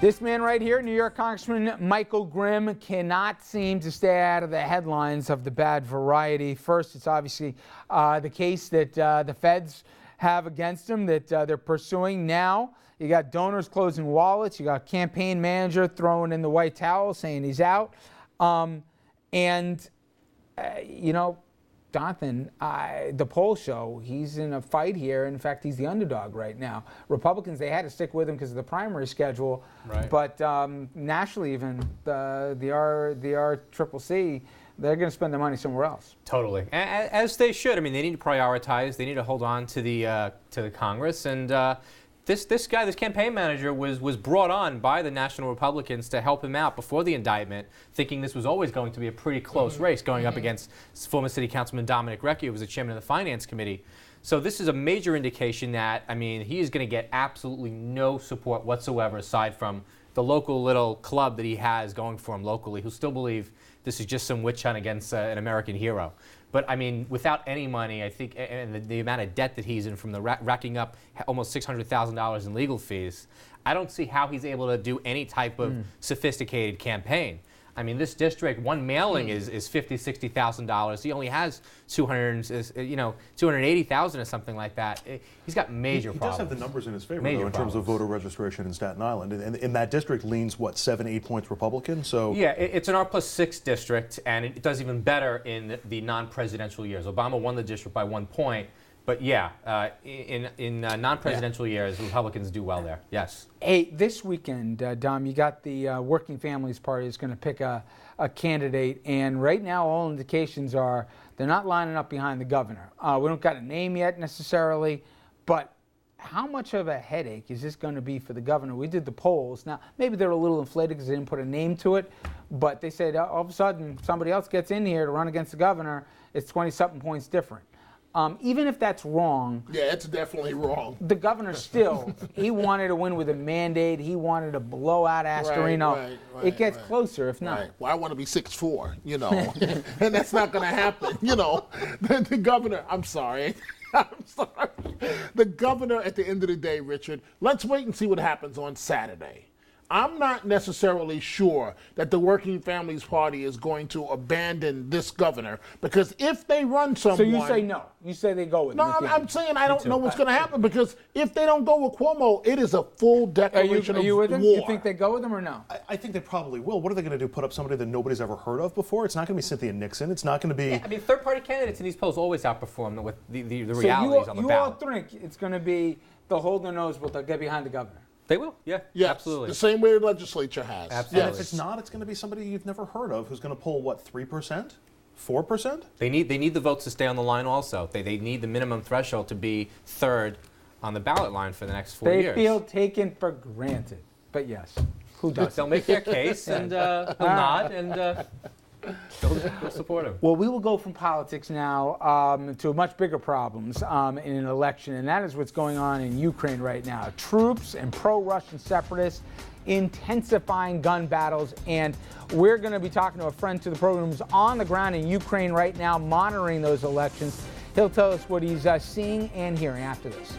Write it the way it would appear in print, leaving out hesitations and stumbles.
This man right here, New York Congressman Michael Grimm, cannot seem to stay out of the headlines of the bad variety. First, it's obviously the case that the feds have against him that they're pursuing now. You got donors closing wallets. You got campaign manager throwing in the white towel saying he's out. You know, Jonathan, the polls show he's in a fight here. In fact, he's the underdog right now. Republicans, they had to stick with him because of the primary schedule. Right. But nationally, even the RCCC, they're going to spend their money somewhere else. Totally, as they should. I mean, they need to prioritize. They need to hold on to the Congress. And this guy, this campaign manager, was brought on by the National Republicans to help him out before the indictment, thinking this was always going to be a pretty close race, going up against former City Councilman Dominic Recchi, who was the chairman of the Finance Committee. So this is a major indication that, I mean, he is going to get absolutely no support whatsoever aside from the local little club that he has going for him locally, who still believe this is just some witch hunt against an American hero. But, I mean, without any money, I think, and the amount of debt that he's in from the racking up almost $600,000 in legal fees, I don't see how he's able to do any type of sophisticated campaign. I mean, this district, one mailing is $50,000, $60,000. He only has $280,000 or something like that. He's got major problems. He does have the numbers in his favor, though, in terms of voter registration in Staten Island. And in that district leans, what, 7, 8 points Republican? So yeah, it's an R+6 district, and it does even better in the non-presidential years. Obama won the district by 1 point. But yeah, in non-presidential years, Republicans do well there. Yes. Hey, this weekend, Dom, you got the Working Families Party is going to pick a candidate, and right now all indications are they're not lining up behind the governor. We don't got a name yet necessarily, but how much of a headache is this going to be for the governor? We did the polls. Now, maybe they're a little inflated because they didn't put a name to it, but they said all of a sudden somebody else gets in here to run against the governor, it's 20-something points different. Even if that's wrong. Yeah, it's definitely wrong. The governor still, he wanted to win with a mandate. He wanted to blow out Astorino. Right, it gets closer if not. Right. Well, I want to be 6'4", you know, and that's not going to happen, you know. The governor, I'm sorry. I'm sorry. The governor, at the end of the day, Richard, let's wait and see what happens on Saturday. I'm not necessarily sure that the Working Families Party is going to abandon this governor, because if they run someone... So you say no. You say they go with him. No, I'm saying I don't know what's going to happen, because if they don't go with Cuomo, it is a full declaration of war. Are you with him? You think they go with him or no? I think they probably will. What are they going to do, put up somebody that nobody's ever heard of before? It's not going to be Cynthia Nixon. It's not going to be... Yeah, I mean, third-party candidates in these polls always outperform with the realities on the ballot. You all think it's going to be they'll hold their nose, but they'll get behind the governor? They will, yeah, yes, absolutely. The same way the legislature has. Absolutely. And if it's not, it's going to be somebody you've never heard of who's going to pull, what, 3%? 4%? They need the votes to stay on the line also. They need the minimum threshold to be third on the ballot line for the next 4 years. They feel taken for granted. But yes, who does? They'll make their case and they'll nod and they'll support him. Well, we will go from politics now to much bigger problems in an election, and that is what's going on in Ukraine right now. Troops and pro-Russian separatists intensifying gun battles, and we're going to be talking to a friend to the program who's on the ground in Ukraine right now monitoring those elections. He'll tell us what he's seeing and hearing after this.